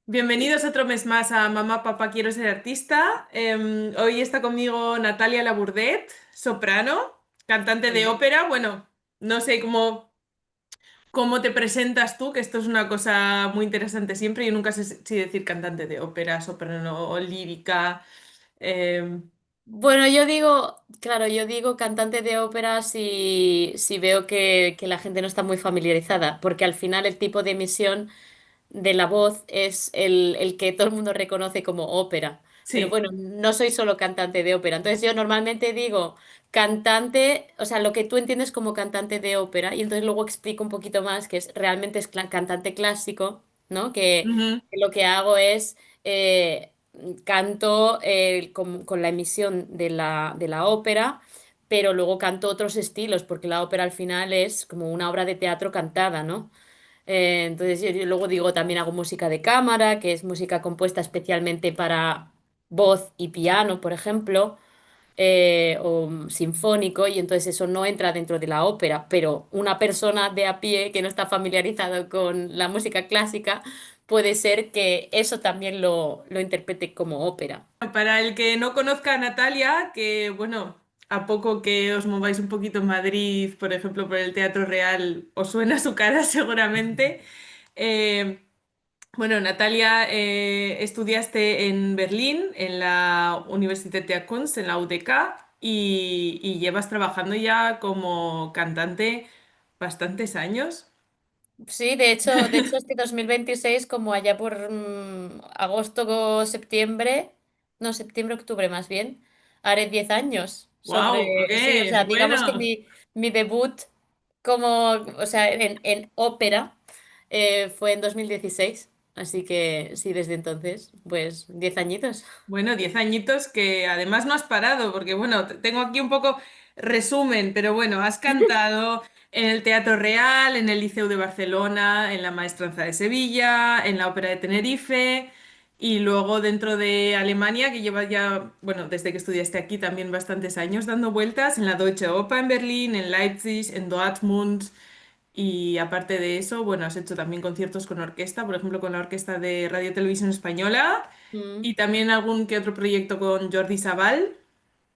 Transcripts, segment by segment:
Bienvenidos otro mes más a Mamá, Papá, Quiero ser artista. Hoy está conmigo Natalia Labourdet, soprano, cantante de Sí. ópera. Bueno, no sé cómo te presentas tú, que esto es una cosa muy interesante siempre. Yo nunca sé si decir cantante de ópera, soprano o lírica. Em, Bueno, yo digo, claro, yo digo cantante de ópera si veo que la gente no está muy familiarizada, porque al final el tipo de emisión de la voz es el que todo el mundo reconoce como ópera. Pero sí. bueno, no soy solo cantante de ópera. Entonces yo normalmente digo cantante, o sea, lo que tú entiendes como cantante de ópera, y entonces luego explico un poquito más que es realmente es cantante clásico, ¿no? Ujú. Que lo que hago es canto con la emisión de la ópera. Pero luego canto otros estilos, porque la ópera al final es como una obra de teatro cantada, ¿no? Entonces yo luego digo, también hago música de cámara, que es música compuesta especialmente para voz y piano, por ejemplo, o sinfónico, y entonces eso no entra dentro de la ópera, pero una persona de a pie que no está familiarizado con la música clásica, puede ser que eso también lo interprete como ópera. Para el que no conozca a Natalia, que bueno, a poco que os mováis un poquito en Madrid, por ejemplo, por el Teatro Real, os suena su cara seguramente. Eh, bueno, Natalia, estudiaste en Berlín, en la Universität der Kunst, en la UDK, y llevas trabajando ya como cantante bastantes años. Sí, de hecho este 2026, como allá por agosto o septiembre, no, septiembre, octubre más bien, haré 10 años ¡Wow! sí, o ¡Qué sea, digamos que bueno! mi debut como, o sea, en ópera fue en 2016, así que sí, desde entonces, pues 10 añitos. Bueno, 10 añitos que además no has parado, porque bueno, tengo aquí un poco resumen, pero bueno, has cantado en el Teatro Real, en el Liceu de Barcelona, en la Maestranza de Sevilla, en la Ópera de Tenerife y luego dentro de Alemania, que lleva ya, bueno, desde que estudiaste aquí también bastantes años dando vueltas, en la Deutsche Oper en Berlín, en Leipzig, en Dortmund. Y aparte de eso, bueno, has hecho también conciertos con orquesta, por ejemplo, con la Orquesta de Radio Televisión Española Mm. y también algún que otro proyecto con Jordi Sabal.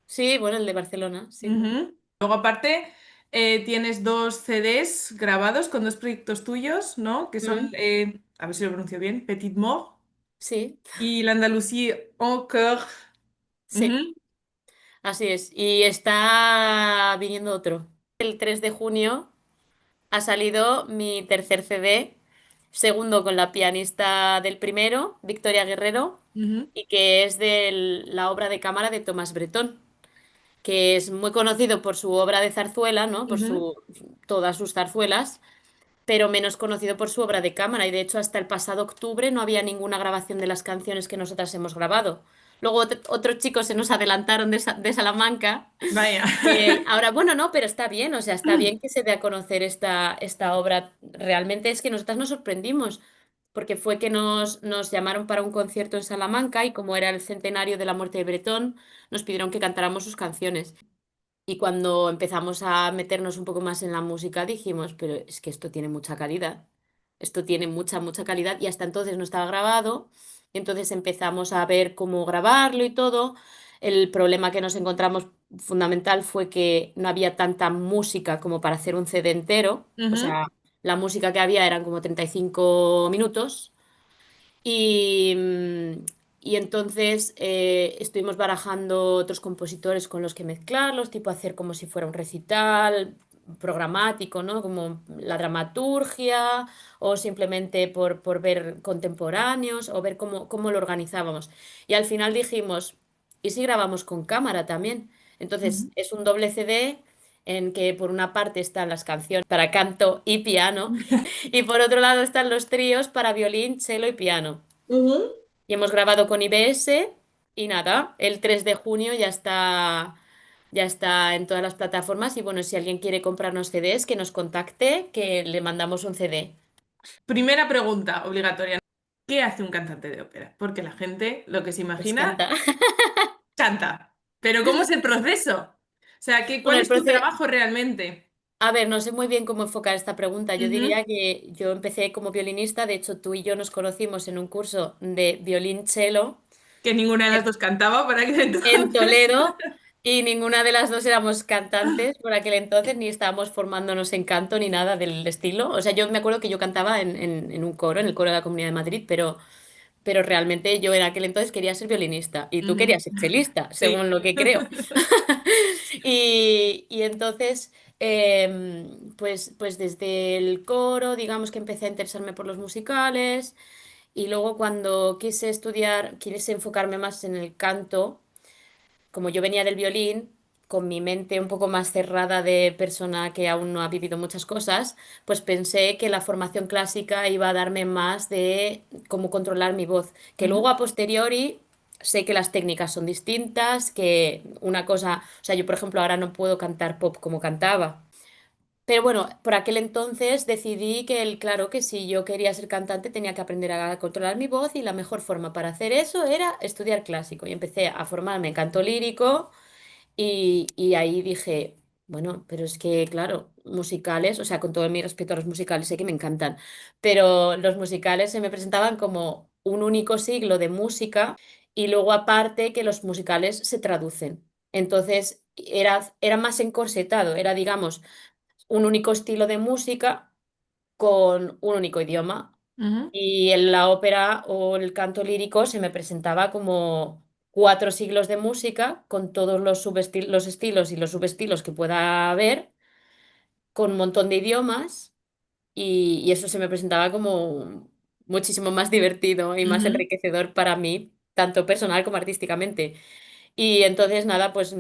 Sí, bueno, el de Barcelona, sí. Ujú. Luego aparte tienes dos CDs grabados con dos proyectos tuyos, ¿no? Que son, Mm. a ver si lo pronuncio bien, Petit Mort Sí, y L'Andalousie en cœur. sí. Ujú, Así es. Y está viniendo otro. El 3 de junio ha salido mi tercer CD, segundo con la pianista del primero, Victoria Guerrero, ujú, y que es de la obra de cámara de Tomás Bretón, que es muy conocido por su obra de zarzuela, ¿no? Por ujú, todas sus zarzuelas, pero menos conocido por su obra de cámara. Y de hecho, hasta el pasado octubre no había ninguna grabación de las canciones que nosotras hemos grabado. Luego otros chicos se nos adelantaron de Salamanca. vaya. Ahora, bueno, no, pero está bien, o sea, está bien que se dé a conocer esta obra. Realmente es que nosotras nos sorprendimos, porque fue que nos llamaron para un concierto en Salamanca y como era el centenario de la muerte de Bretón, nos pidieron que cantáramos sus canciones. Y cuando empezamos a meternos un poco más en la música, dijimos, pero es que esto tiene mucha calidad. Esto tiene mucha, mucha calidad y hasta entonces no estaba grabado. Entonces empezamos a ver cómo grabarlo y todo. El problema que nos encontramos fundamental fue que no había tanta música como para hacer un CD entero. O Ujú, sea, la música que había eran como 35 minutos. Y, y entonces estuvimos barajando otros compositores con los que mezclarlos, tipo hacer como si fuera un recital programático, ¿no? Como la dramaturgia, o simplemente por ver contemporáneos, o ver cómo lo organizábamos. Y al final dijimos, ¿y si grabamos con cámara también? Entonces ujú, es un doble CD en que por una parte están las canciones para canto y piano, y por otro lado están los tríos para violín, cello y piano. ujú. Y hemos grabado con IBS y nada, el 3 de junio ya está en todas las plataformas y bueno, si alguien quiere comprarnos CDs, que nos contacte, que le mandamos un CD. Primera pregunta obligatoria. ¿Qué hace un cantante de ópera? Porque la gente lo que se Pues imagina canta. canta. Pero ¿cómo es el proceso? O sea, Bueno, ¿cuál el es tu proceso, trabajo realmente? A ver, no sé muy bien cómo enfocar esta pregunta. Yo Ujú. diría que yo empecé como violinista, de hecho tú y yo nos conocimos en un curso de violín-cello Que ninguna de las dos cantaba por aquel en entonces. Toledo y ninguna de las dos éramos cantantes por aquel entonces, ni estábamos formándonos en canto ni nada del estilo. O sea, yo me acuerdo que yo cantaba en un coro, en el coro de la Comunidad de Madrid, pero realmente yo en aquel entonces quería ser violinista y tú Ujú. querías ser chelista, según Sí. lo que creo. Y entonces, pues desde el coro, digamos que empecé a interesarme por los musicales y luego cuando quise estudiar, quise enfocarme más en el canto, como yo venía del violín, con mi mente un poco más cerrada de persona que aún no ha vivido muchas cosas, pues pensé que la formación clásica iba a darme más de cómo controlar mi voz, que luego Ujú. a posteriori sé que las técnicas son distintas, que una cosa, o sea, yo por ejemplo ahora no puedo cantar pop como cantaba. Pero bueno, por aquel entonces decidí que, claro, que si yo quería ser cantante tenía que aprender a controlar mi voz y la mejor forma para hacer eso era estudiar clásico. Y empecé a formarme en canto lírico y ahí dije, bueno, pero es que, claro, musicales, o sea, con todo mi respeto a los musicales, sé que me encantan, pero los musicales se me presentaban como un único siglo de música y luego aparte que los musicales se traducen. Entonces era más encorsetado, era, digamos, un único estilo de música con un único idioma. Ujú. Y en la ópera o el canto lírico se me presentaba como 4 siglos de música con todos los estilos y los subestilos que pueda haber, con un montón de idiomas, y eso se me presentaba como muchísimo más divertido y más Ujú. enriquecedor para mí, tanto personal como artísticamente. Y entonces nada, pues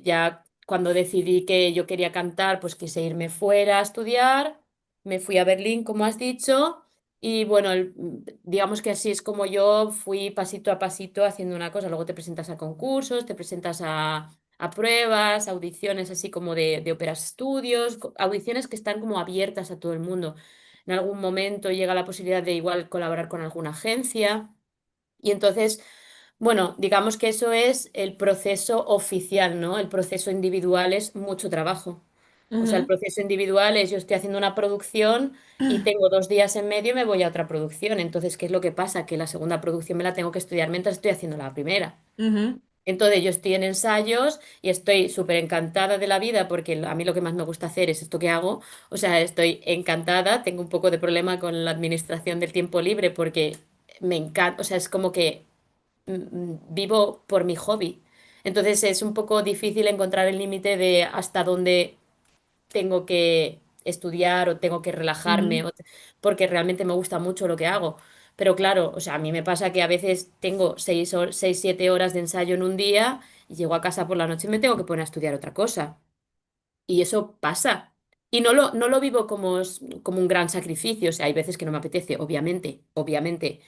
ya cuando decidí que yo quería cantar, pues quise irme fuera a estudiar, me fui a Berlín, como has dicho, y bueno, digamos que así es como yo fui pasito a pasito haciendo una cosa. Luego te presentas a concursos, te presentas a pruebas, audiciones así como de óperas estudios, audiciones que están como abiertas a todo el mundo. En algún momento llega la posibilidad de igual colaborar con alguna agencia. Y entonces, bueno, digamos que eso es el proceso oficial, ¿no? El proceso individual es mucho trabajo. O sea, el Ujú. proceso individual es yo estoy haciendo una producción y tengo 2 días en medio y me voy a otra producción. Entonces, ¿qué es lo que pasa? Que la segunda producción me la tengo que estudiar mientras estoy haciendo la primera. Ujú. Entonces, yo estoy en ensayos y estoy súper encantada de la vida porque a mí lo que más me gusta hacer es esto que hago. O sea, estoy encantada. Tengo un poco de problema con la administración del tiempo libre porque me encanta. O sea, es como que vivo por mi hobby. Entonces es un poco difícil encontrar el límite de hasta dónde tengo que estudiar o tengo que relajarme, Ujú. porque realmente me gusta mucho lo que hago. Pero claro, o sea, a mí me pasa que a veces tengo 6, 7 horas de ensayo en un día y llego a casa por la noche y me tengo que poner a estudiar otra cosa. Y eso pasa. Y no lo vivo como un gran sacrificio. O sea, hay veces que no me apetece, obviamente, obviamente.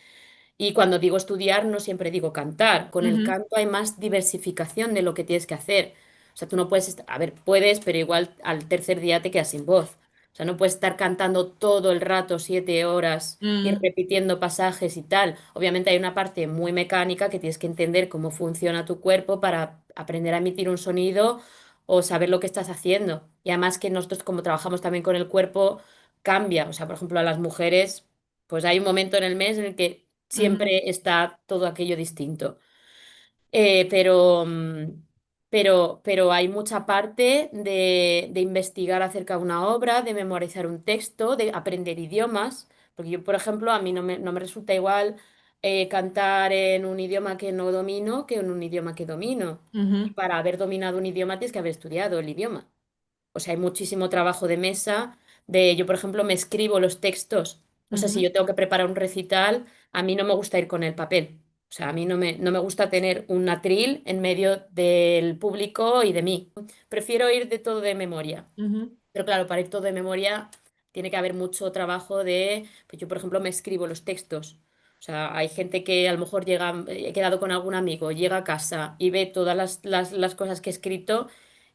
Y cuando digo estudiar, no siempre digo cantar. Con el Ujú. canto hay más diversificación de lo que tienes que hacer. O sea, tú no puedes, a ver, puedes, pero igual al tercer día te quedas sin voz. O sea, no puedes estar cantando todo el rato, 7 horas y Ujú. repitiendo pasajes y tal. Obviamente hay una parte muy mecánica que tienes que entender cómo funciona tu cuerpo para aprender a emitir un sonido o saber lo que estás haciendo. Y además que nosotros, como trabajamos también con el cuerpo, cambia. O sea, por ejemplo, a las mujeres, pues hay un momento en el mes en el que Ujú. siempre está todo aquello distinto. Pero hay mucha parte de investigar acerca de una obra, de memorizar un texto, de aprender idiomas. Porque yo, por ejemplo, a mí no me resulta igual cantar en un idioma que no domino que en un idioma que domino. Y Ujú. para haber dominado un idioma tienes que haber estudiado el idioma. O sea, hay muchísimo trabajo de mesa, yo, por ejemplo, me escribo los textos. O sea, si Ujú. yo tengo que preparar un recital, a mí no me gusta ir con el papel. O sea, a mí no me gusta tener un atril en medio del público y de mí. Prefiero ir de todo de memoria. Ujú. Pero claro, para ir todo de memoria tiene que haber mucho trabajo pues yo, por ejemplo, me escribo los textos. O sea, hay gente que a lo mejor llega, he quedado con algún amigo, llega a casa y ve todas las cosas que he escrito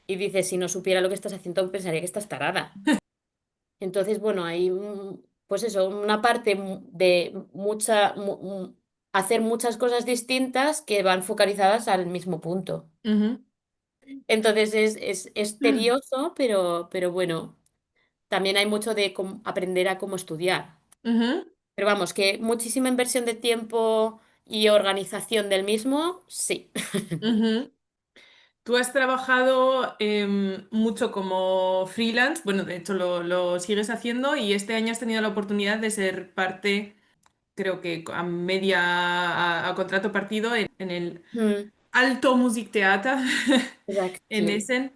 y dice, si no supiera lo que estás haciendo, pensaría que estás tarada. Entonces, bueno, hay, pues eso, una parte de hacer muchas cosas distintas que van focalizadas al mismo punto. Ujú. Entonces es tedioso, pero bueno. también hay mucho de aprender a cómo estudiar. Ujú, Pero vamos, que muchísima inversión de tiempo y organización del mismo, sí. ujú. Tú has trabajado mucho como freelance, bueno, de hecho lo sigues haciendo y este año has tenido la oportunidad de ser parte, creo que a media, a contrato partido en el Mm, Alto Musiktheater exacto, en sí. Essen.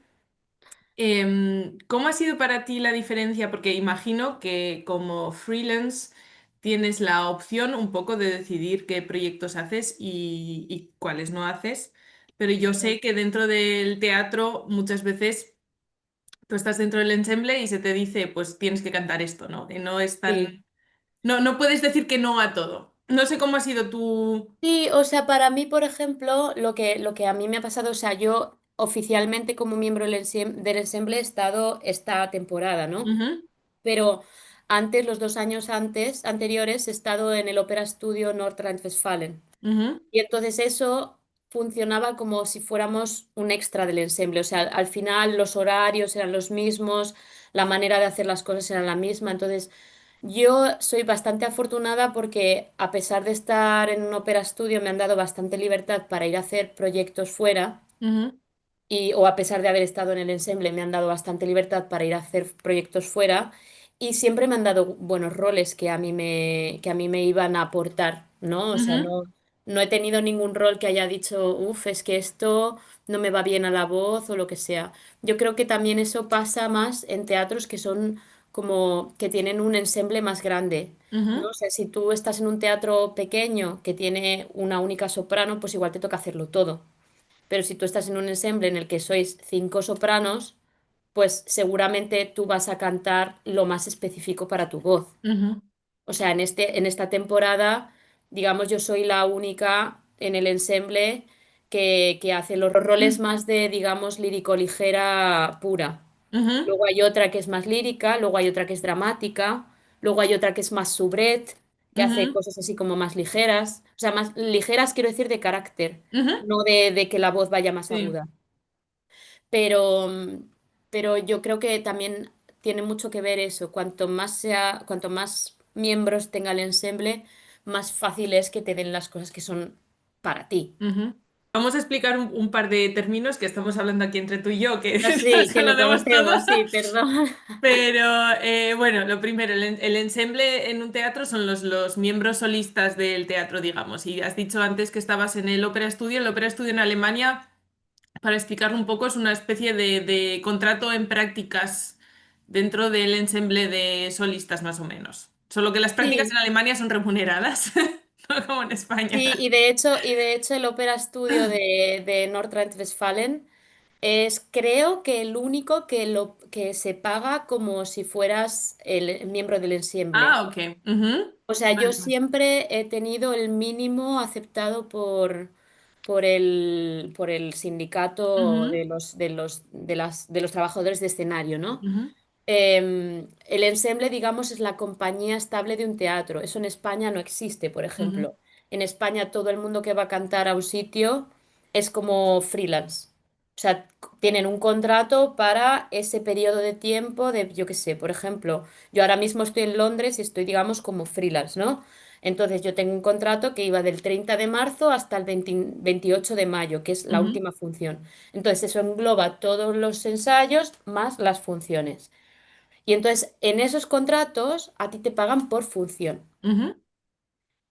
¿Cómo ha sido para ti la diferencia? Porque imagino que como freelance tienes la opción un poco de decidir qué proyectos haces y cuáles no haces, pero yo sé que dentro del teatro muchas veces tú estás dentro del ensemble y se te dice, pues tienes que cantar esto, ¿no? Y no es Sí. tan... No, no puedes decir que no a todo. No sé cómo ha sido tu... Sí, o sea, para mí, por ejemplo, lo que a mí me ha pasado, o sea, yo oficialmente como miembro del ensemble he estado esta temporada, ¿no? Ujú, Pero antes, los 2 años anteriores, he estado en el Opera Studio Nordrhein-Westfalen. ujú, Y entonces eso funcionaba como si fuéramos un extra del ensemble. O sea, al final los horarios eran los mismos, la manera de hacer las cosas era la misma. Entonces, yo soy bastante afortunada porque a pesar de estar en un ópera estudio, me han dado bastante libertad para ir a hacer proyectos fuera ujú, o a pesar de haber estado en el ensemble, me han dado bastante libertad para ir a hacer proyectos fuera y siempre me han dado buenos roles que a mí me iban a aportar, ¿no? O sea, ujú, no he tenido ningún rol que haya dicho, uff, es que esto no me va bien a la voz o lo que sea. Yo creo que también eso pasa más en teatros que son como que tienen un ensemble más grande. ¿No? ujú, O sea, si tú estás en un teatro pequeño que tiene una única soprano, pues igual te toca hacerlo todo. Pero si tú estás en un ensemble en el que sois 5 sopranos, pues seguramente tú vas a cantar lo más específico para tu voz. ujú, O sea, en esta temporada, digamos, yo soy la única en el ensemble que hace los roles más de, digamos, lírico-ligera pura. ujú, Luego hay otra que es más lírica, luego hay otra que es dramática, luego hay otra que es más soubrette, que hace ujú, cosas así como más ligeras. O sea, más ligeras quiero decir de carácter, ujú. no de que la voz vaya más Sí. aguda. Pero, pero yo creo que también tiene mucho que ver eso. Cuanto más miembros tenga el ensemble, más fácil es que te den las cosas que son para ti. Ujú. Vamos a explicar un par de términos que estamos hablando aquí entre tú y yo, que Así se que lo lo demos todo. conocemos, sí, perdón. Pero bueno, lo primero, el ensemble en un teatro son los miembros solistas del teatro, digamos. Y has dicho antes que estabas en el Opera Studio. El Opera Studio en Alemania, para explicarlo un poco, es una especie de contrato en prácticas dentro del ensemble de solistas, más o menos. Solo que las prácticas en Sí, Alemania son remuneradas, no como en España. sí, y de hecho el Opera Studio de Nordrhein-Westfalen creo que el único que se paga como si fueras el miembro del ensemble. Ah, ok. Ujú. O sea, yo Vale, vale. siempre he tenido el mínimo aceptado por el sindicato Ujú, de los trabajadores de escenario, ¿no? ujú, El ensemble, digamos, es la compañía estable de un teatro. Eso en España no existe, por ujú, ejemplo. En España todo el mundo que va a cantar a un sitio es como freelance. O sea, tienen un contrato para ese periodo de tiempo de, yo qué sé, por ejemplo, yo ahora mismo estoy en Londres y estoy, digamos, como freelance, ¿no? Entonces yo tengo un contrato que iba del 30 de marzo hasta el 28 de mayo, que es la ujú, última función. Entonces eso engloba todos los ensayos más las funciones. Y entonces en esos contratos a ti te pagan por función. ujú,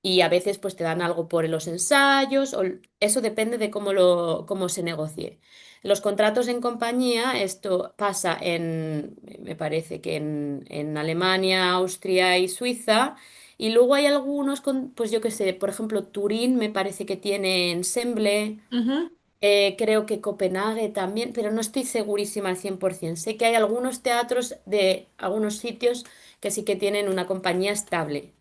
Y a veces pues te dan algo por los ensayos, eso depende de cómo se negocie. Los contratos en compañía, esto pasa me parece que en Alemania, Austria y Suiza, y luego hay algunos, pues yo qué sé, por ejemplo, Turín me parece que tiene ensemble, ujú, creo que Copenhague también, pero no estoy segurísima al 100%. Sé que hay algunos teatros de algunos sitios que sí que tienen una compañía estable.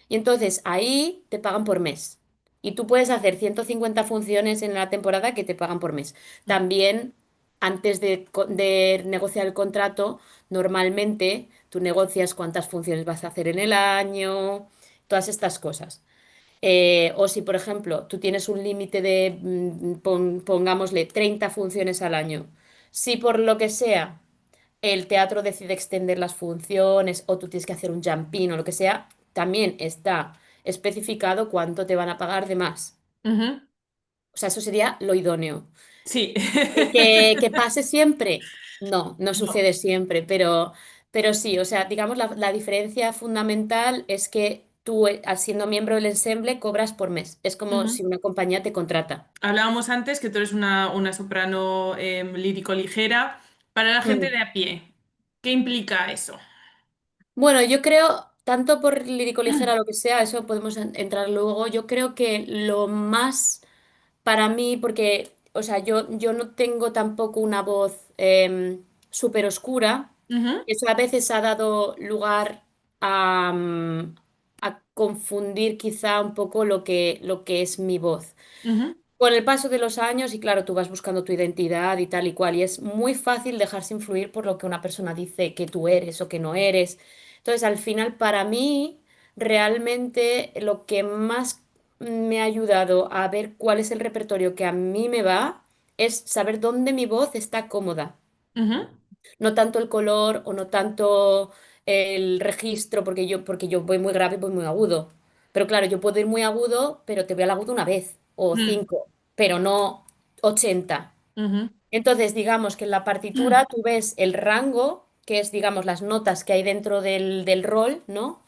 Y entonces ahí te pagan por mes. Y tú puedes hacer 150 funciones en la temporada que te pagan por mes. También, antes de negociar el contrato, normalmente tú negocias cuántas funciones vas a hacer en el año, todas estas cosas. O si, por ejemplo, tú tienes un límite de, pongámosle, 30 funciones al año. Si por lo que sea el teatro decide extender las funciones o tú tienes que hacer un jumping o lo que sea, también está especificado cuánto te van a pagar de más. Ujú. O sea, eso sería lo idóneo. Sí. Que pase siempre. No, no No. sucede siempre, pero sí, o sea, digamos, la diferencia fundamental es que tú, siendo miembro del ensemble, cobras por mes. Es como Ujú. si una compañía te contrata. Hablábamos antes que tú eres una soprano lírico ligera. Para la gente Mm. de a pie, ¿qué implica eso? Bueno, yo creo, tanto por lírico ligera o lo que sea, eso podemos entrar luego, yo creo que lo más para mí, porque, o sea, yo no tengo tampoco una voz súper oscura, Ujú, eso a veces ha dado lugar a confundir quizá un poco lo que es mi voz. ujú, Con el paso de los años, y claro, tú vas buscando tu identidad y tal y cual, y es muy fácil dejarse influir por lo que una persona dice que tú eres o que no eres. Entonces, al final, para mí, realmente lo que más me ha ayudado a ver cuál es el repertorio que a mí me va es saber dónde mi voz está cómoda. ujú, No tanto el color o no tanto el registro, porque yo voy muy grave y voy muy agudo. Pero claro, yo puedo ir muy agudo, pero te voy al agudo una vez o mm, cinco, pero no 80. ujú, Entonces, digamos que en la partitura tú ves el rango, que es, digamos, las notas que hay dentro del rol, ¿no?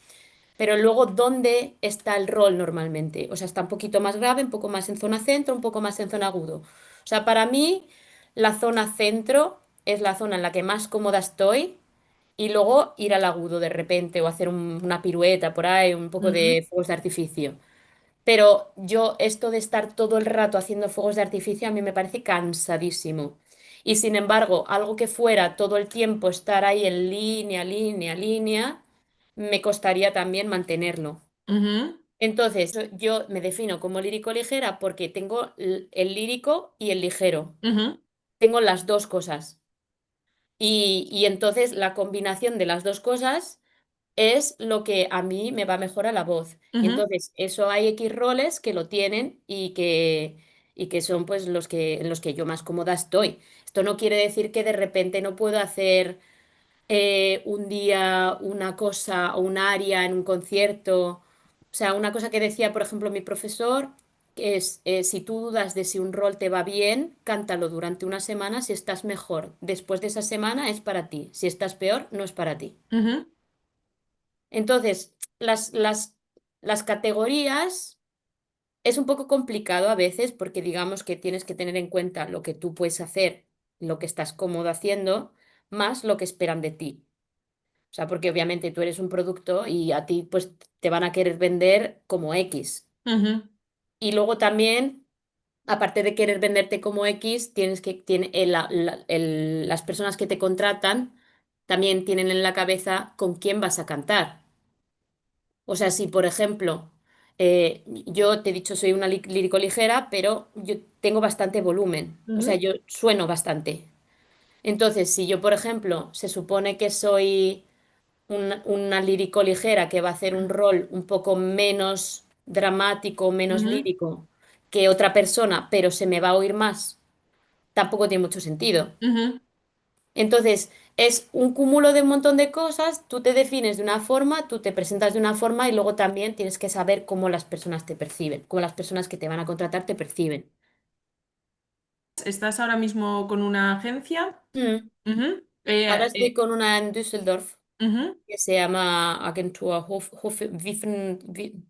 Pero luego, ¿dónde está el rol normalmente? O sea, está un poquito más grave, un poco más en zona centro, un poco más en zona agudo. O sea, para mí, la zona centro es la zona en la que más cómoda estoy y luego ir al agudo de repente o hacer una pirueta por ahí, un poco ujú, de fuegos de artificio. Pero yo, esto de estar todo el rato haciendo fuegos de artificio, a mí me parece cansadísimo. Y sin embargo, algo que fuera todo el tiempo estar ahí en línea, línea, línea, me costaría también mantenerlo. ujú, Entonces, yo me defino como lírico ligera porque tengo el lírico y el ligero. ujú, Tengo las dos cosas. Y entonces la combinación de las dos cosas es lo que a mí me va mejor a la voz. Y ujú, entonces, eso hay X roles que lo tienen y que son pues en los que yo más cómoda estoy. Esto no quiere decir que de repente no puedo hacer un día una cosa o un aria en un concierto. O sea, una cosa que decía, por ejemplo, mi profesor, que es, si tú dudas de si un rol te va bien, cántalo durante una semana. Si estás mejor después de esa semana, es para ti. Si estás peor, no es para ti. ujú, Entonces, las categorías es un poco complicado a veces porque digamos que tienes que tener en cuenta lo que tú puedes hacer, lo que estás cómodo haciendo, más lo que esperan de ti. O sea, porque obviamente tú eres un producto y a ti pues te van a querer vender como X. ujú, Y luego también, aparte de querer venderte como X, tienes que, las personas que te contratan también tienen en la cabeza con quién vas a cantar. O sea, si por ejemplo, yo te he dicho soy una lírico ligera, pero yo tengo bastante volumen. O sea, ujú, yo sueno bastante. Entonces, si yo, por ejemplo, se supone que soy una lírico ligera que va a hacer un rol un poco menos dramático, menos ujú, lírico que otra persona, pero se me va a oír más, tampoco tiene mucho sentido. ujú, Entonces, es un cúmulo de un montón de cosas, tú te defines de una forma, tú te presentas de una forma y luego también tienes que saber cómo las personas te perciben, cómo las personas que te van a contratar te perciben. ¿Estás ahora mismo con una agencia? Mm. Ujú, Ahora estoy con una en Düsseldorf ujú, que se llama Agentur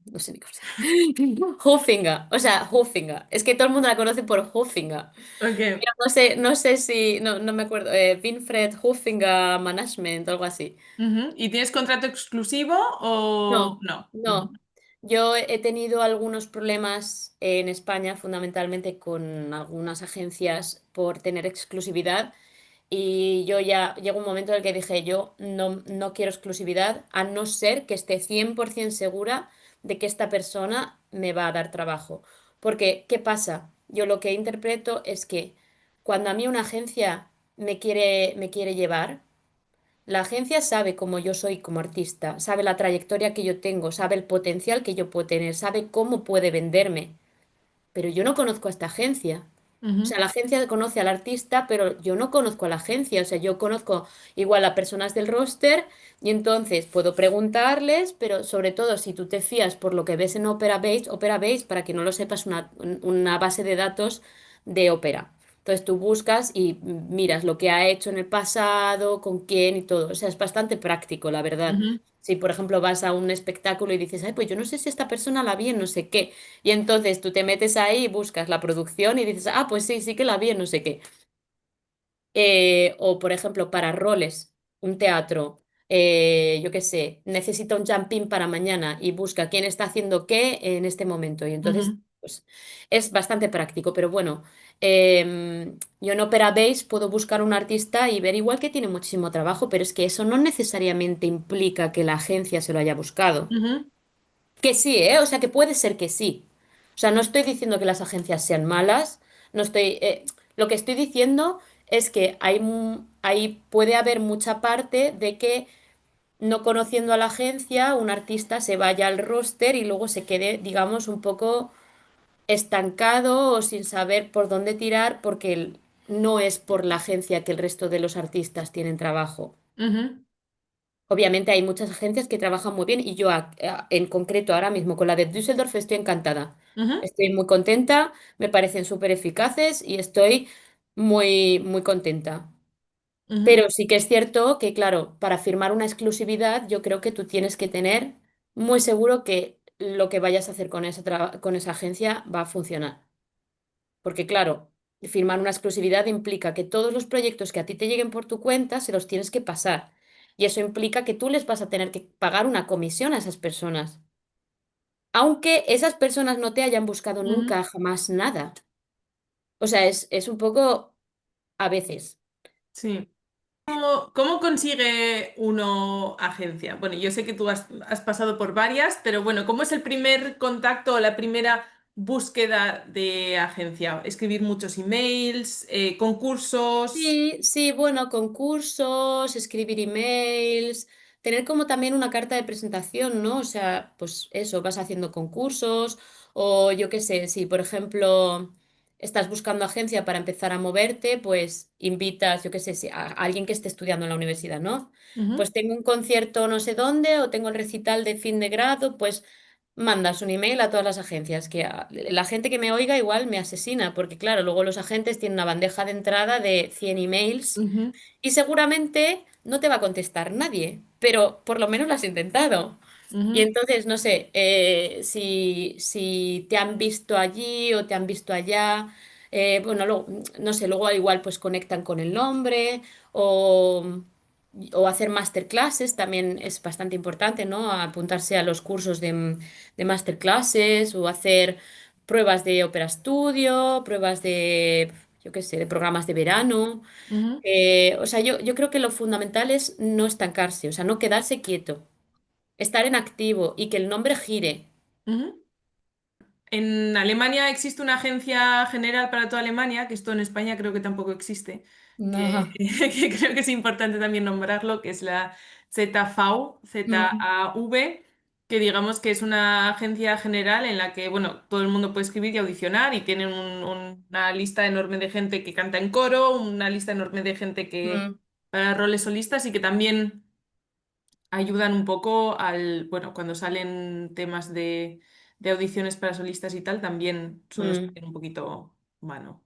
no sé ni cómo se llama. Hofinga, o sea, Hofinga. Es que todo el mundo la conoce por Hofinga. ok, Pero no sé si, no me acuerdo, Winfred Hofinga Management o algo así. ujú. ¿Y tienes contrato exclusivo o No, no? Ujú, no. Yo he tenido algunos problemas en España, fundamentalmente con algunas agencias por tener exclusividad. Y yo ya llegó un momento en el que dije, yo no quiero exclusividad, a no ser que esté 100% segura de que esta persona me va a dar trabajo. Porque, ¿qué pasa? Yo lo que interpreto es que cuando a mí una agencia me quiere llevar, la agencia sabe cómo yo soy como artista, sabe la trayectoria que yo tengo, sabe el potencial que yo puedo tener, sabe cómo puede venderme. Pero yo no conozco a esta agencia. O ujú, sea, la agencia conoce al artista, pero yo no conozco a la agencia. O sea, yo conozco igual a personas del roster y entonces puedo preguntarles, pero sobre todo si tú te fías por lo que ves en Opera Base, para que no lo sepas, una base de datos de ópera. Entonces tú buscas y miras lo que ha hecho en el pasado, con quién y todo. O sea, es bastante práctico, la verdad. ujú, Si, por ejemplo, vas a un espectáculo y dices, ay, pues yo no sé si esta persona la vi en no sé qué. Y entonces tú te metes ahí, buscas la producción y dices, ah, pues sí, sí que la vi en no sé qué. O, por ejemplo, para roles, un teatro, yo qué sé, necesita un jumping para mañana y busca quién está haciendo qué en este momento. Y entonces, ujú, pues es bastante práctico. Pero bueno, yo en Opera Base puedo buscar un artista y ver igual que tiene muchísimo trabajo, pero es que eso no necesariamente implica que la agencia se lo haya buscado. ujú, Que sí, ¿eh? O sea, que puede ser que sí. O sea, no estoy diciendo que las agencias sean malas, no estoy... lo que estoy diciendo es que hay puede haber mucha parte de que no conociendo a la agencia, un artista se vaya al roster y luego se quede, digamos, un poco estancado o sin saber por dónde tirar porque no es por la agencia que el resto de los artistas tienen trabajo. ujú, Obviamente hay muchas agencias que trabajan muy bien y yo en concreto ahora mismo con la de Düsseldorf estoy encantada. ujú, Estoy muy contenta, me parecen súper eficaces y estoy muy, muy contenta. ujú, Pero sí que es cierto que, claro, para firmar una exclusividad yo creo que tú tienes que tener muy seguro que lo que vayas a hacer con con esa agencia va a funcionar. Porque, claro, firmar una exclusividad implica que todos los proyectos que a ti te lleguen por tu cuenta se los tienes que pasar. Y eso implica que tú les vas a tener que pagar una comisión a esas personas. Aunque esas personas no te hayan buscado ujú. nunca jamás nada. O sea, es un poco a veces. Sí. ¿Cómo consigue uno agencia? Bueno, yo sé que tú has pasado por varias, pero bueno, ¿cómo es el primer contacto o la primera búsqueda de agencia? Escribir muchos emails, concursos. Sí, sí, bueno, concursos, escribir emails, tener como también una carta de presentación, ¿no? O sea, pues eso, vas haciendo concursos o yo qué sé, si por ejemplo estás buscando agencia para empezar a moverte, pues invitas, yo qué sé, a alguien que esté estudiando en la universidad, ¿no? Ujú, Pues tengo un concierto no sé dónde o tengo el recital de fin de grado, pues mandas un email a todas las agencias, que la gente que me oiga igual me asesina, porque claro, luego los agentes tienen una bandeja de entrada de 100 emails ujú, y seguramente no te va a contestar nadie, pero por lo menos lo has intentado. Y ujú, entonces, no sé, si te han visto allí o te han visto allá, bueno, luego, no sé, luego igual pues conectan con el nombre o hacer masterclasses también es bastante importante, ¿no? Apuntarse a los cursos de masterclasses o hacer pruebas de Opera Studio, pruebas de, yo qué sé, de programas de verano. ujú, O sea, yo creo que lo fundamental es no estancarse, o sea, no quedarse quieto, estar en activo y que el nombre gire. ujú. En Alemania existe una agencia general para toda Alemania, que esto en España creo que tampoco existe, que, No. que creo que es importante también nombrarlo, que es la ZV, Mm, ZAV, que digamos que es una agencia general en la que, bueno, todo el mundo puede escribir y audicionar y tienen una lista enorme de gente que canta en coro, una lista enorme de gente que mm, para roles solistas y que también ayudan un poco bueno, cuando salen temas de audiciones para solistas y tal, también son los que mm. tienen un poquito mano.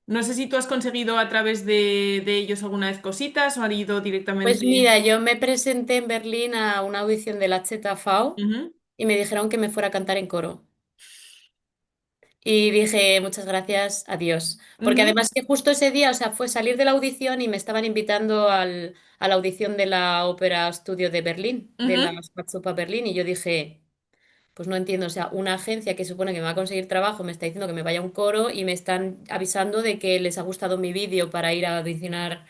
No sé si tú has conseguido a través de ellos alguna vez cositas o han ido Pues directamente. mira, yo me presenté en Berlín a una audición de la ZV Ujú, y me dijeron que me fuera a cantar en coro. Y dije, muchas gracias, adiós. Porque ujú, además que justo ese día, o sea, fue salir de la audición y me estaban invitando a la audición de la Ópera Studio de Berlín, de la ujú, Staatsoper Berlín, y yo dije, pues no entiendo, o sea, una agencia que supone que me va a conseguir trabajo me está diciendo que me vaya a un coro y me están avisando de que les ha gustado mi vídeo para ir a audicionar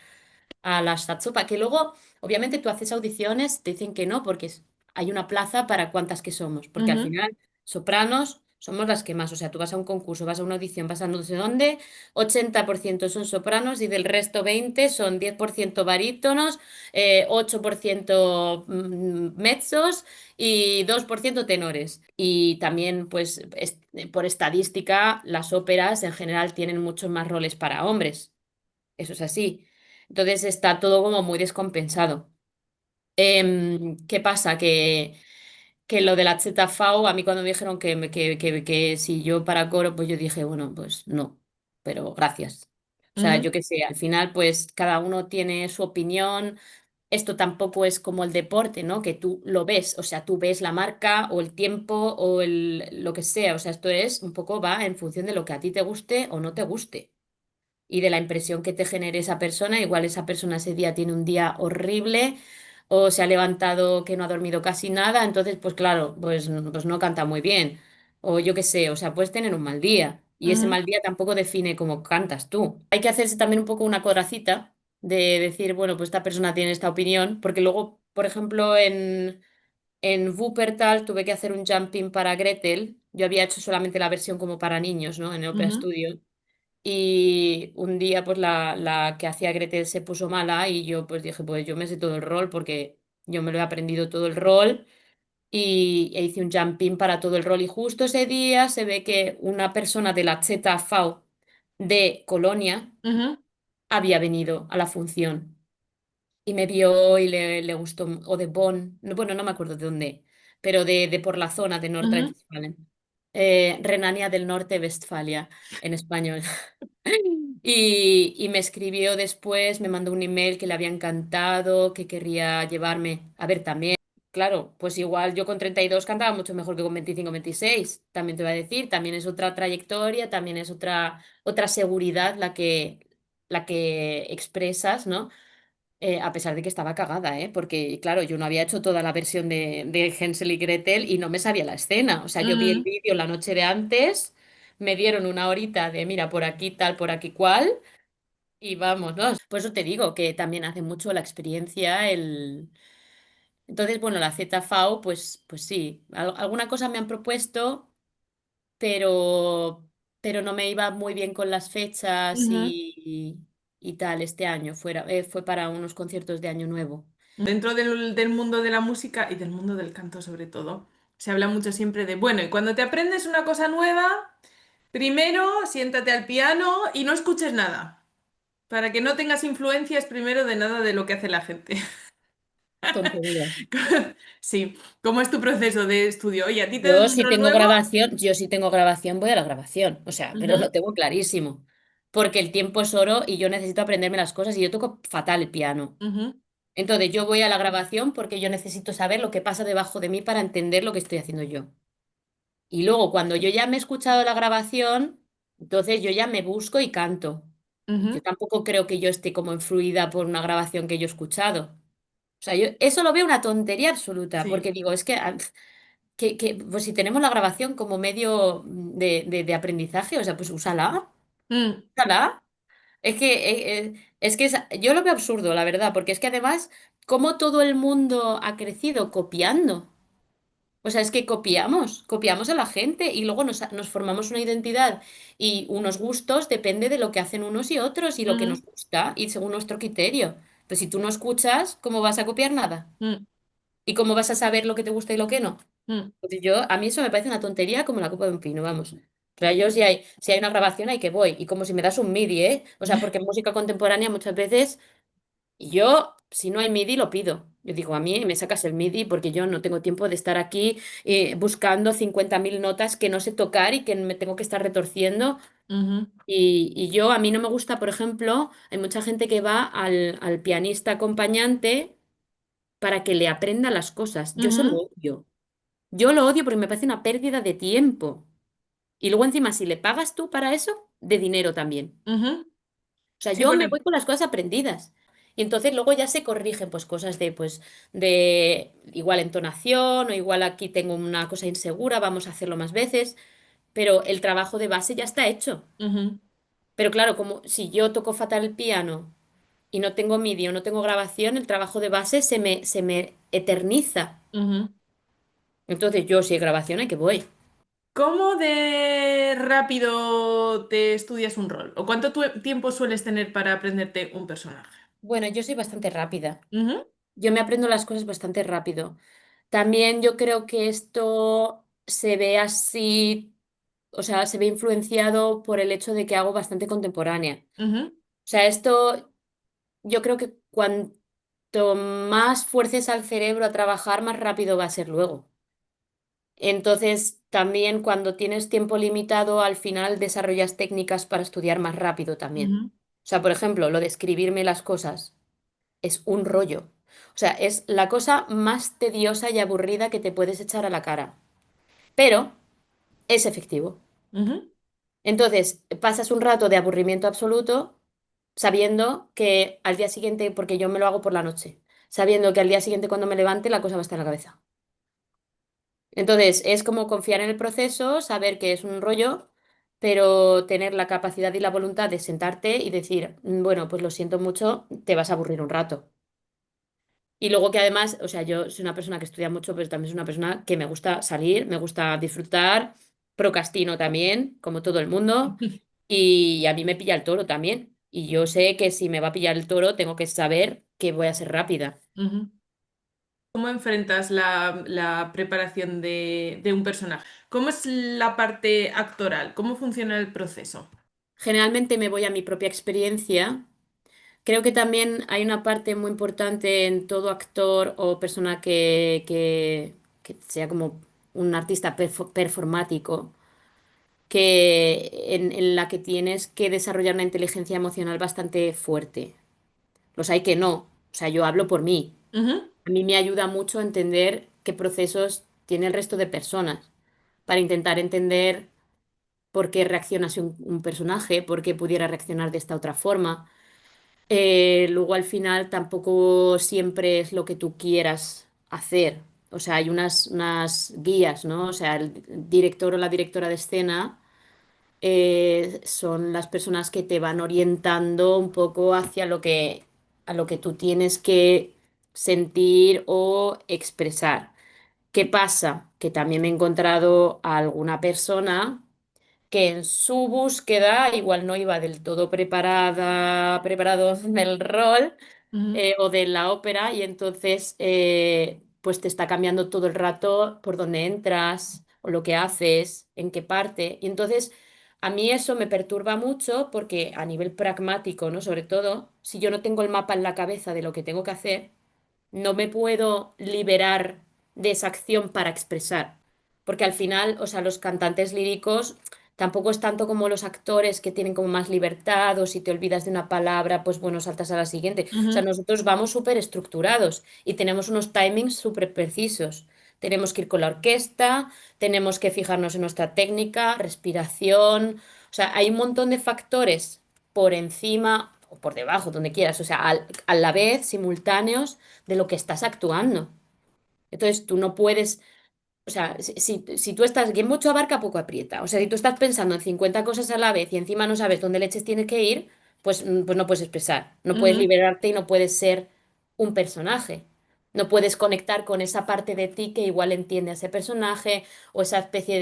a la Staatsoper, que luego, obviamente tú haces audiciones, te dicen que no, porque hay una plaza para cuántas que somos, porque al ujú, final sopranos Somos las que más, o sea, tú vas a un concurso, vas a una audición, vas a no sé dónde, 80% son sopranos y del resto 20 son 10% barítonos, 8% mezzos y 2% tenores. Y también, pues, por estadística, las óperas en general tienen muchos más roles para hombres. Eso es así. Entonces está todo como muy descompensado. ¿Qué pasa? Que lo de la ZFAO, a mí cuando me dijeron que si yo para coro, pues yo dije, bueno, pues no, pero gracias. O sea, Ujú, yo qué sé, al final pues cada uno tiene su opinión. Esto tampoco es como el deporte, ¿no? Que tú lo ves, o sea, tú ves la marca o el tiempo o lo que sea. O sea, esto es un poco va en función de lo que a ti te guste o no te guste y de la impresión que te genere esa persona. Igual esa persona ese día tiene un día horrible o se ha levantado que no ha dormido casi nada, entonces pues claro, pues no canta muy bien. O yo qué sé, o sea, puedes tener un mal día y ese ujú, mal día tampoco define cómo cantas tú. Hay que hacerse también un poco una codracita de decir, bueno, pues esta persona tiene esta opinión, porque luego, por ejemplo, en Wuppertal tuve que hacer un jumping para Gretel. Yo había hecho solamente la versión como para niños, ¿no? En el Opera ujú, Studio. Y un día, pues la que hacía Gretel se puso mala y yo pues dije, pues yo me sé todo el rol porque yo me lo he aprendido todo el rol e hice un jumping para todo el rol. Y justo ese día se ve que una persona de la ZFAO de Colonia ujú, había venido a la función y me vio y le gustó, o de Bonn, bueno, no me acuerdo de dónde, pero de por la zona de ujú, Nordrhein-Westfalen. Renania del Norte-Westfalia en español. Y me escribió después, me mandó un email que le había encantado, que querría llevarme. A ver, también, claro, pues igual yo con 32 cantaba mucho mejor que con 25 26 también te voy a decir, también es otra trayectoria, también es otra seguridad la que expresas, ¿no? A pesar de que estaba cagada, ¿eh? Porque, claro, yo no había hecho toda la versión de Hansel y Gretel y no me sabía la escena. O sea, yo vi el ujú, vídeo la noche de antes, me dieron una horita de, mira, por aquí tal, por aquí cual, y vamos, ¿no? Por eso te digo que también hace mucho la experiencia, el... Entonces, bueno, la ZFAO, pues sí, alguna cosa me han propuesto, pero, pero no me iba muy bien con las fechas ujú. y tal este año. Fue para unos conciertos de Año Nuevo. Dentro del mundo de la música y del mundo del canto sobre todo, se habla mucho siempre de, bueno, y cuando te aprendes una cosa nueva, primero siéntate al piano y no escuches nada, para que no tengas influencias primero de nada de lo que hace la gente. Tontería. Sí, ¿cómo es tu proceso de estudio? Oye, ¿a ti te dan Yo un si rol tengo nuevo? grabación, yo si tengo grabación voy a la grabación, o sea, pero Ujú, lo tengo clarísimo, porque el tiempo es oro y yo necesito aprenderme las cosas y yo toco fatal el piano. ujú, Entonces yo voy a la grabación porque yo necesito saber lo que pasa debajo de mí para entender lo que estoy haciendo yo. Y luego cuando yo ya me he escuchado la grabación, entonces yo ya me busco y canto. Yo ujú. tampoco creo que yo esté como influida por una grabación que yo he escuchado. O sea, yo eso lo veo una tontería absoluta, porque Sí. digo, es que pues si tenemos la grabación como medio de aprendizaje, o sea, pues úsala, Mm, úsala. Yo lo veo absurdo, la verdad, porque es que además, como todo el mundo ha crecido copiando. O sea, es que copiamos a la gente y luego nos formamos una identidad y unos gustos depende de lo que hacen unos y otros y lo que ujú, nos gusta y según nuestro criterio. Pues si tú no escuchas, ¿cómo vas a copiar nada? mm, ¿Y cómo vas a saber lo que te gusta y lo que no? mm, Pues a mí eso me parece una tontería como la copa de un pino, vamos. O sea, yo si hay una grabación hay que voy. Y como si me das un MIDI, ¿eh? O sea, porque en música contemporánea muchas veces yo, si no hay MIDI, lo pido. Yo digo, a mí me sacas el MIDI porque yo no tengo tiempo de estar aquí buscando 50.000 notas que no sé tocar y que me tengo que estar retorciendo. ujú, A mí no me gusta, por ejemplo, hay mucha gente que va al pianista acompañante para que le aprenda las cosas. Yo eso lo ujú, odio. Yo lo odio porque me parece una pérdida de tiempo. Y luego encima, si le pagas tú para eso, de dinero también. ujú. O sea, Sí, yo me porque... voy con las cosas aprendidas. Y entonces luego ya se corrigen pues cosas de igual entonación o igual aquí tengo una cosa insegura, vamos a hacerlo más veces, pero el trabajo de base ya está hecho. ujú, Pero claro, como si yo toco fatal el piano y no tengo MIDI o no tengo grabación, el trabajo de base se me eterniza. ujú. Entonces yo si hay grabación hay que voy. ¿Cómo de rápido te estudias un rol? ¿O cuánto tiempo sueles tener para aprenderte un personaje? Bueno, yo soy bastante rápida. Ujú, Yo me aprendo las cosas bastante rápido. También yo creo que esto se ve así, o sea, se ve influenciado por el hecho de que hago bastante contemporánea. ujú, O sea, esto yo creo que cuanto más fuerces al cerebro a trabajar, más rápido va a ser luego. Entonces, también cuando tienes tiempo limitado, al final desarrollas técnicas para estudiar más rápido también. ujú, O sea, por ejemplo, lo de escribirme las cosas es un rollo. O sea, es la cosa más tediosa y aburrida que te puedes echar a la cara. Pero es efectivo. ujú, Entonces, pasas un rato de aburrimiento absoluto sabiendo que al día siguiente, porque yo me lo hago por la noche, sabiendo que al día siguiente cuando me levante la cosa va a estar en la cabeza. Entonces, es como confiar en el proceso, saber que es un rollo, pero tener la capacidad y la voluntad de sentarte y decir, Bueno, pues lo siento mucho, te vas a aburrir un rato". Y luego que además, o sea, yo soy una persona que estudia mucho, pero también soy una persona que me gusta salir, me gusta disfrutar, procrastino también, como todo el mundo, y a mí me pilla el toro también. Y yo sé que si me va a pillar el toro, tengo que saber que voy a ser rápida. ujú. ¿Cómo enfrentas la preparación de un personaje? ¿Cómo es la parte actoral? ¿Cómo funciona el proceso? Generalmente me voy a mi propia experiencia. Creo que también hay una parte muy importante en todo actor o persona que sea como un artista performático en la que tienes que desarrollar una inteligencia emocional bastante fuerte. Los hay que no. O sea, yo hablo por mí. Ujú, A mí me ayuda mucho a entender qué procesos tiene el resto de personas, para intentar entender por qué reacciona así un personaje, por qué pudiera reaccionar de esta otra forma. Luego al final tampoco siempre es lo que tú quieras hacer. O sea, hay unas guías, ¿no? O sea, el director o la directora de escena son las personas que te van orientando un poco hacia a lo que tú tienes que sentir o expresar. ¿Qué pasa? Que también me he encontrado a alguna persona que en su búsqueda igual no iba del todo preparado del rol ujú, o de la ópera y entonces pues te está cambiando todo el rato por dónde entras o lo que haces, en qué parte. Y entonces a mí eso me perturba mucho porque a nivel pragmático, ¿no? Sobre todo, si yo no tengo el mapa en la cabeza de lo que tengo que hacer, no me puedo liberar de esa acción para expresar. Porque al final, o sea, los cantantes líricos tampoco es tanto como los actores que tienen como más libertad o si te olvidas de una palabra, pues bueno, saltas a la siguiente. O sea, ujú, nosotros vamos súper estructurados y tenemos unos timings súper precisos. Tenemos que ir con la orquesta, tenemos que fijarnos en nuestra técnica, respiración. O sea, hay un montón de factores por encima o por debajo, donde quieras. O sea, a la vez, simultáneos de lo que estás actuando. Entonces, tú no puedes, o sea, si tú estás, quien mucho abarca, poco aprieta. O sea, si tú estás pensando en 50 cosas a la vez y encima no sabes dónde leches tienes que ir, pues, pues no puedes expresar, no puedes ujú, liberarte y no puedes ser un personaje. No puedes conectar con esa parte de ti que igual entiende a ese personaje o esa especie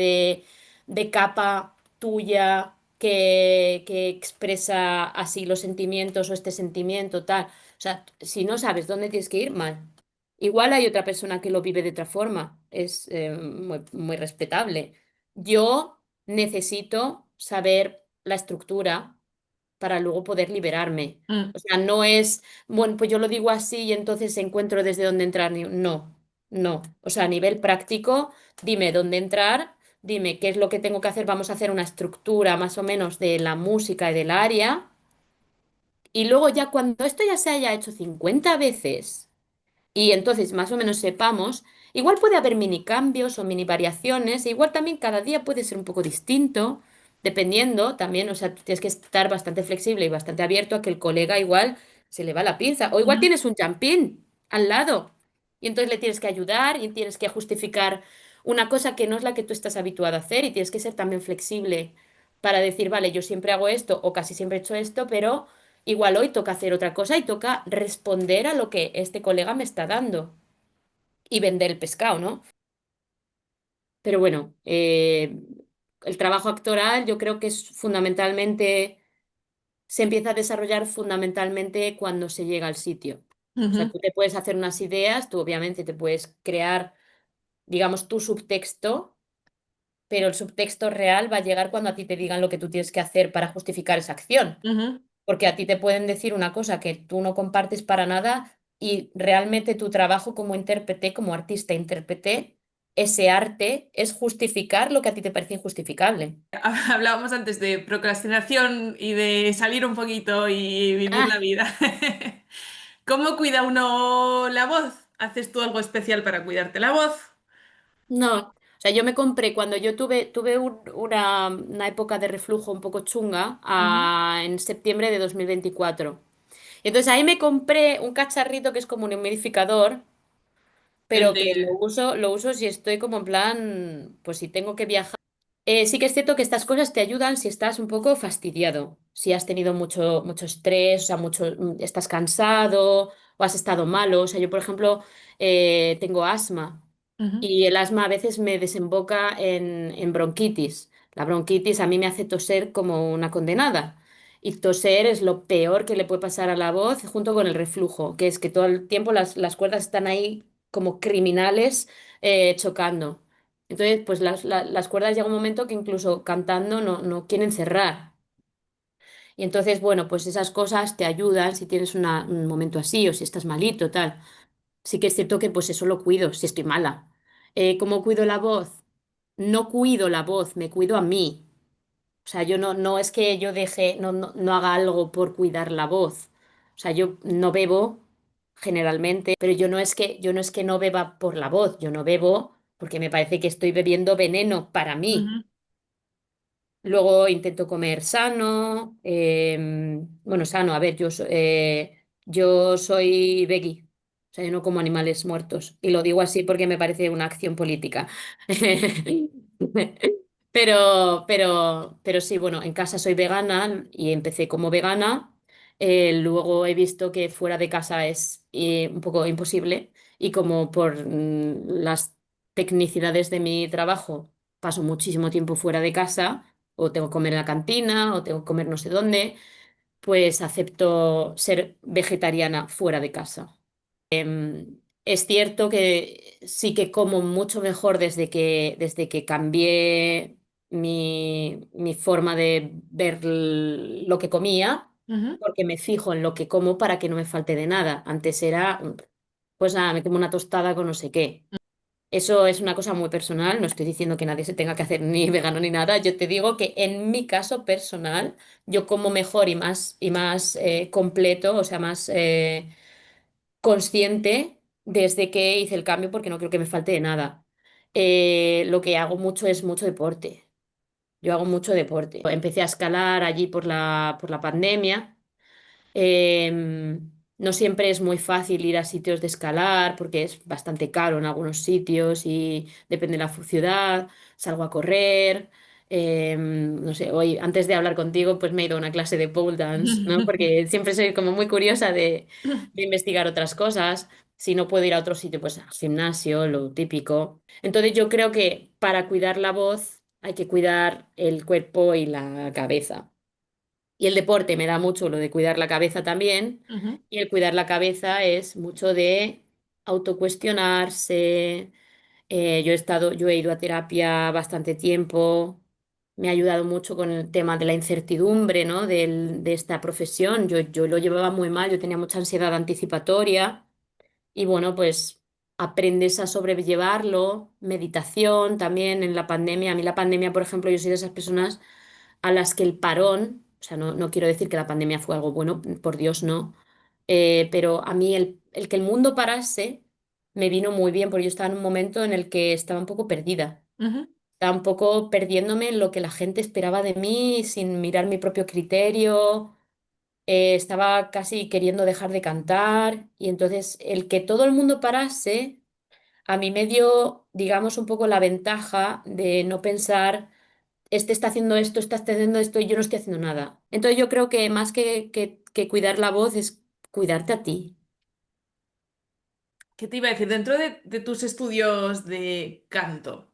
de capa tuya que expresa así los sentimientos o este sentimiento, tal. O sea, si no sabes dónde tienes que ir, mal. Igual hay otra persona que lo vive de otra forma, es muy respetable. Yo necesito saber la estructura para luego poder liberarme. mm, O sea, no es, bueno, pues yo lo digo así y entonces encuentro desde dónde entrar. No, no. O sea, a nivel práctico, dime dónde entrar, dime qué es lo que tengo que hacer. Vamos a hacer una estructura más o menos de la música y del área. Y luego ya cuando esto ya se haya hecho 50 veces y entonces más o menos sepamos, igual puede haber mini cambios o mini variaciones, e igual también cada día puede ser un poco distinto, dependiendo también, o sea, tú tienes que estar bastante flexible y bastante abierto a que el colega igual se le va la pinza, o igual ujú, tienes un jumping al lado y entonces le tienes que ayudar y tienes que justificar una cosa que no es la que tú estás habituado a hacer y tienes que ser también flexible para decir, vale, yo siempre hago esto o casi siempre he hecho esto, pero igual hoy toca hacer otra cosa y toca responder a lo que este colega me está dando y vender el pescado, ¿no? Pero bueno, el trabajo actoral yo creo que es fundamentalmente, se empieza a desarrollar fundamentalmente cuando se llega al sitio. O sea, Ujú, tú te puedes hacer unas ideas, tú obviamente te puedes crear, digamos, tu subtexto, pero el subtexto real va a llegar cuando a ti te digan lo que tú tienes que hacer para justificar esa acción. ujú. Porque a ti te pueden decir una cosa que tú no compartes para nada y realmente tu trabajo como intérprete, como artista intérprete, ese arte es justificar lo que a ti te parece injustificable. Hablábamos antes de procrastinación y de salir un poquito y vivir la Ah, vida. ¿Cómo cuida uno la voz? ¿Haces tú algo especial para cuidarte la voz? no. O sea, yo me compré cuando yo tuve una época de reflujo un poco chunga Ujú. en septiembre de 2024. Y entonces ahí me compré un cacharrito que es como un humidificador, El pero que de... lo uso si estoy como en plan, pues si tengo que viajar. Sí que es cierto que estas cosas te ayudan si estás un poco fastidiado, si has tenido mucho estrés, o sea, estás cansado o has estado malo. O sea, yo, por ejemplo, tengo asma Ujú, y el asma a veces me desemboca en bronquitis. La bronquitis a mí me hace toser como una condenada. Y toser es lo peor que le puede pasar a la voz junto con el reflujo, que es que todo el tiempo las cuerdas están ahí como criminales chocando. Entonces, pues las cuerdas llega un momento que incluso cantando no quieren cerrar. Y entonces, bueno, pues esas cosas te ayudan si tienes un momento así o si estás malito, tal. Sí que es cierto que pues eso lo cuido si estoy mala. ¿Cómo cuido la voz? No cuido la voz, me cuido a mí. O sea, yo no es que yo deje, no haga algo por cuidar la voz. O sea, yo no bebo generalmente, pero yo no es que no beba por la voz, yo no bebo porque me parece que estoy bebiendo veneno para mí. ujú, Luego intento comer sano. Bueno, sano, a ver, yo soy veggie. O sea, yo no como animales muertos. Y lo digo así porque me parece una acción política. Pero sí, bueno, en casa soy vegana y empecé como vegana. Luego he visto que fuera de casa es un poco imposible. Y como por las tecnicidades de mi trabajo paso muchísimo tiempo fuera de casa o tengo que comer en la cantina, o tengo que comer no sé dónde, pues acepto ser vegetariana fuera de casa. Es cierto que sí que como mucho mejor desde que cambié mi forma de ver lo que comía, ujú. porque me fijo en lo que como para que no me falte de nada. Antes era, pues nada, me como una tostada con no sé qué. Eso es una cosa muy personal, no estoy diciendo que nadie se tenga que hacer ni vegano ni nada, yo te digo que en mi caso personal yo como mejor y más completo, o sea, más consciente desde que hice el cambio porque no creo que me falte de nada. Lo que hago mucho es mucho deporte, yo hago mucho deporte. Empecé a escalar allí por la pandemia. No siempre es muy fácil ir a sitios de escalar porque es bastante caro en algunos sitios y depende de la ciudad. Salgo a correr. No sé, hoy antes de hablar contigo pues me he ido a una clase de pole dance, ¿no? Porque siempre soy como muy curiosa de investigar otras cosas. Si no puedo ir a otro sitio, pues al gimnasio, lo típico. Entonces yo creo que para cuidar la voz hay que cuidar el cuerpo y la cabeza. Y el deporte me da mucho lo de cuidar la cabeza también. Ujú, Y el cuidar la cabeza es mucho de autocuestionarse. Yo he ido a terapia bastante tiempo. Me ha ayudado mucho con el tema de la incertidumbre, ¿no? De esta profesión. Yo lo llevaba muy mal, yo tenía mucha ansiedad anticipatoria. Y bueno, pues aprendes a sobrellevarlo. Meditación también en la pandemia. A mí la pandemia, por ejemplo, yo soy de esas personas a las que el parón, o sea, no quiero decir que la pandemia fue algo bueno, por Dios no, pero a mí el que el mundo parase me vino muy bien porque yo estaba en un momento en el que estaba un poco perdida, ujú, estaba un poco perdiéndome en lo que la gente esperaba de mí sin mirar mi propio criterio. Estaba casi queriendo dejar de cantar y entonces el que todo el mundo parase a mí me dio, digamos, un poco la ventaja de no pensar este está haciendo esto, está haciendo esto y yo no estoy haciendo nada. Entonces yo creo que más que cuidar la voz es cuidarte a ti. ¿Qué te iba a decir? Dentro de tus estudios de canto.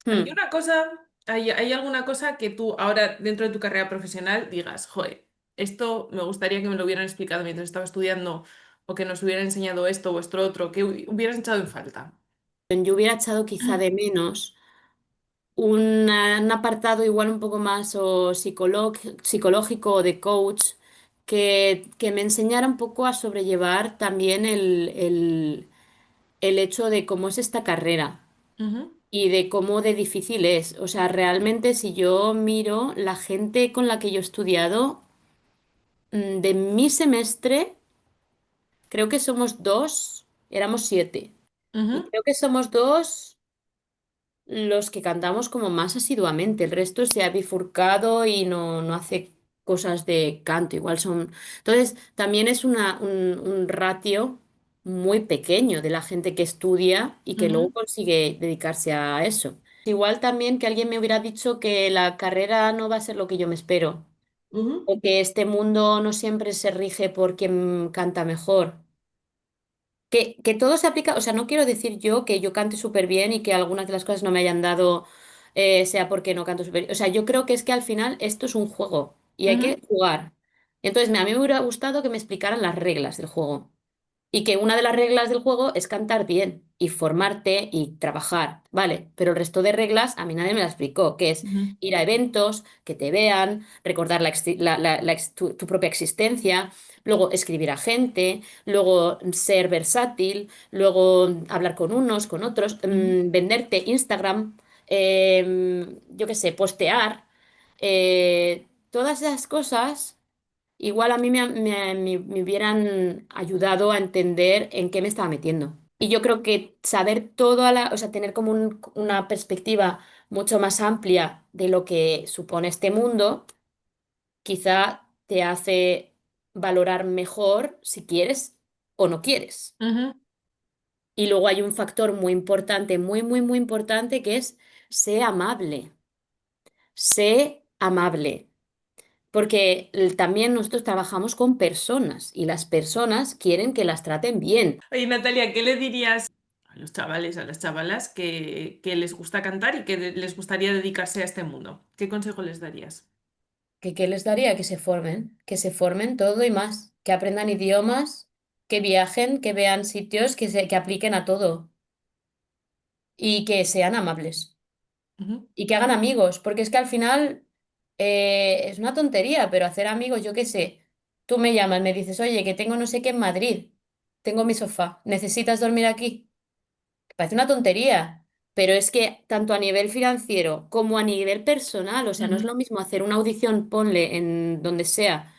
Hay Hmm. una cosa, hay alguna cosa que tú ahora dentro de tu carrera profesional digas, joder, esto me gustaría que me lo hubieran explicado mientras estaba estudiando o que nos hubieran enseñado esto o esto otro, que hubieras echado en falta. Yo hubiera echado quizá de menos un apartado igual un poco más o psicológico o de coach que me enseñara un poco a sobrellevar también el hecho de cómo es esta carrera Ujú, y de cómo de difícil es. O sea, realmente si yo miro la gente con la que yo he estudiado, de mi semestre, creo que somos dos, éramos siete. Y ujú, creo que somos dos los que cantamos como más asiduamente. El resto se ha bifurcado y no hace cosas de canto. Igual son. Entonces, también es un ratio muy pequeño de la gente que estudia y que luego ujú, consigue dedicarse a eso. Igual también que alguien me hubiera dicho que la carrera no va a ser lo que yo me espero, ujú, o que este mundo no siempre se rige por quien canta mejor. Que todo se aplica, o sea, no quiero decir yo que yo cante súper bien y que algunas de las cosas no me hayan dado sea porque no canto súper bien. O sea, yo creo que es que al final esto es un juego y hay que ujú, jugar. Entonces, a mí me hubiera gustado que me explicaran las reglas del juego. Y que una de las reglas del juego es cantar bien y formarte y trabajar, ¿vale? Pero el resto de reglas a mí nadie me las explicó, que es ujú, ir a eventos, que te vean, recordar tu propia existencia, luego escribir a gente, luego ser versátil, luego hablar con unos, con otros, ujú, venderte Instagram, yo qué sé, postear, todas esas cosas. Igual a mí me hubieran ayudado a entender en qué me estaba metiendo. Y yo creo que saber todo o sea, tener como una perspectiva mucho más amplia de lo que supone este mundo, quizá te hace valorar mejor si quieres o no quieres. ujú, Y luego hay un factor muy importante, muy, muy, muy importante, que es sé amable. Sé amable. Porque también nosotros trabajamos con personas y las personas quieren que las traten bien. Oye, Natalia, ¿qué le dirías a los chavales, a las chavalas que les gusta cantar y que les gustaría dedicarse a este mundo? ¿Qué consejo les darías? ¿Qué les daría? Que se formen todo y más, que aprendan idiomas, que viajen, que vean sitios, que apliquen a todo y que sean amables Ujú, y que hagan amigos, porque es que al final es una tontería, pero hacer amigos, yo qué sé, tú me llamas, me dices, oye, que tengo no sé qué en Madrid, tengo mi sofá, ¿necesitas dormir aquí? Parece una tontería, pero es que tanto a nivel financiero como a nivel personal, o sea, no es ujú, lo mismo hacer una audición, ponle en donde sea,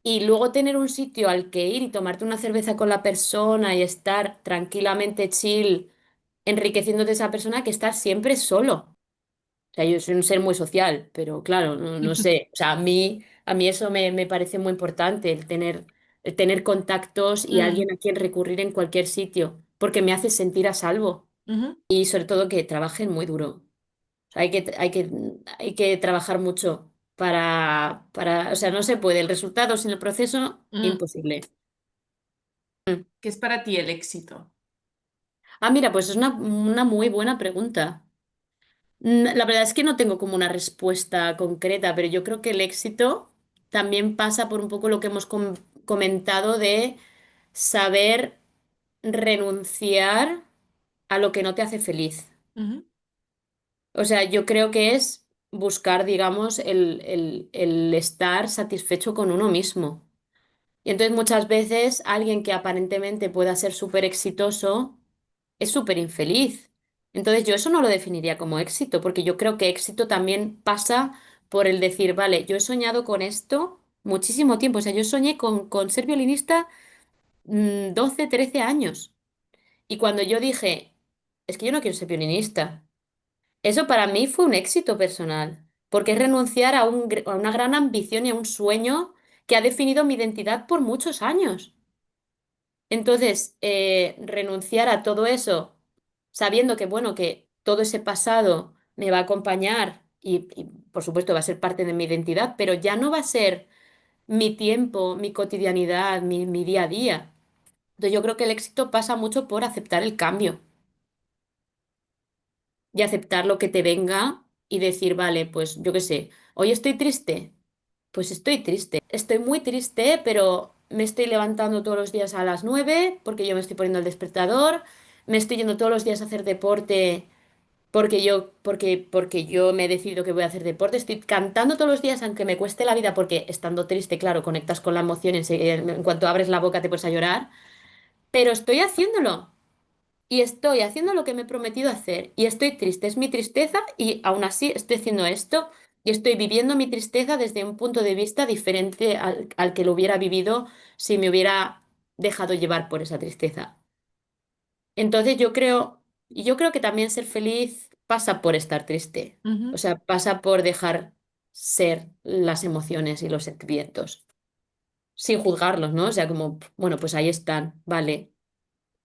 y luego tener un sitio al que ir y tomarte una cerveza con la persona y estar tranquilamente chill, enriqueciéndote de esa persona que estar siempre solo. O sea, yo soy un ser muy social, pero claro, no sé, o sea, a mí eso me parece muy importante, el tener contactos y mm, alguien a quien recurrir en cualquier sitio, porque me hace sentir a salvo. ujú, Y sobre todo que trabajen muy duro. O sea, hay que trabajar mucho o sea, no se puede. El resultado sin el proceso, mm. imposible. Mm. ¿Qué es para ti el éxito? Ah, mira, pues es una muy buena pregunta. La verdad es que no tengo como una respuesta concreta, pero yo creo que el éxito también pasa por un poco lo que hemos comentado de saber renunciar a lo que no te hace feliz. Ujú, O sea, yo creo que es buscar, digamos, el estar satisfecho con uno mismo. Y entonces muchas veces alguien que aparentemente pueda ser súper exitoso es súper infeliz. Entonces yo eso no lo definiría como éxito, porque yo creo que éxito también pasa por el decir, vale, yo he soñado con esto muchísimo tiempo. O sea, yo soñé con ser violinista 12, 13 años. Y cuando yo dije, es que yo no quiero ser violinista. Eso para mí fue un éxito personal, porque es renunciar a una gran ambición y a un sueño que ha definido mi identidad por muchos años. Entonces, renunciar a todo eso, sabiendo que, bueno, que todo ese pasado me va a acompañar y, por supuesto, va a ser parte de mi identidad, pero ya no va a ser mi tiempo, mi cotidianidad, mi día a día. Entonces, yo creo que el éxito pasa mucho por aceptar el cambio. y aceptar lo que te venga y decir, vale, pues yo qué sé, hoy estoy triste, pues estoy triste. Estoy muy triste, pero me estoy levantando todos los días a las 9 porque yo me estoy poniendo el despertador, me estoy yendo todos los días a hacer deporte porque yo me he decidido que voy a hacer deporte, estoy cantando todos los días aunque me cueste la vida porque estando triste, claro, conectas con la emoción, en cuanto abres la boca te puedes a llorar, pero estoy haciéndolo. Y estoy haciendo lo que me he prometido hacer. Y estoy triste, es mi tristeza y aún así estoy haciendo esto y estoy viviendo mi tristeza desde un punto de vista diferente al que lo hubiera vivido si me hubiera dejado llevar por esa tristeza. Entonces yo creo que también ser feliz pasa por estar triste. O Ujú. sea, pasa por dejar ser las emociones y los sentimientos, sin juzgarlos, ¿no? O sea, como, bueno, pues ahí están, vale.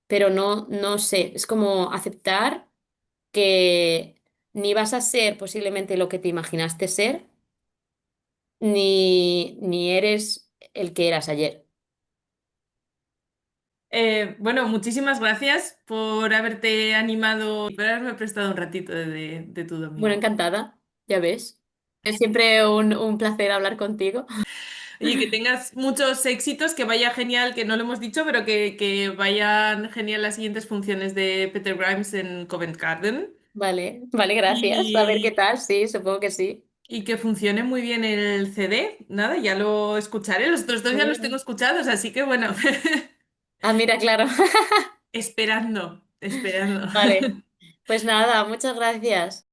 Pero no sé, es como aceptar que ni vas a ser posiblemente lo que te imaginaste ser, ni eres el que eras ayer. Bueno, muchísimas gracias por haberte animado y por haberme prestado un ratito de tu Bueno, domingo. encantada, ya ves. Es siempre un placer hablar contigo. Oye, que tengas muchos éxitos, que vaya genial, que no lo hemos dicho, pero que vayan genial las siguientes funciones de Peter Grimes en Covent Garden Vale, vale, gracias. A ver qué y, tal, sí, supongo que sí. y que funcione muy bien el CD. Nada, ya lo escucharé. Los otros dos ya los tengo Bueno. escuchados, así que bueno, Ah, mira, claro. esperando, esperando. Vale, pues nada, muchas gracias.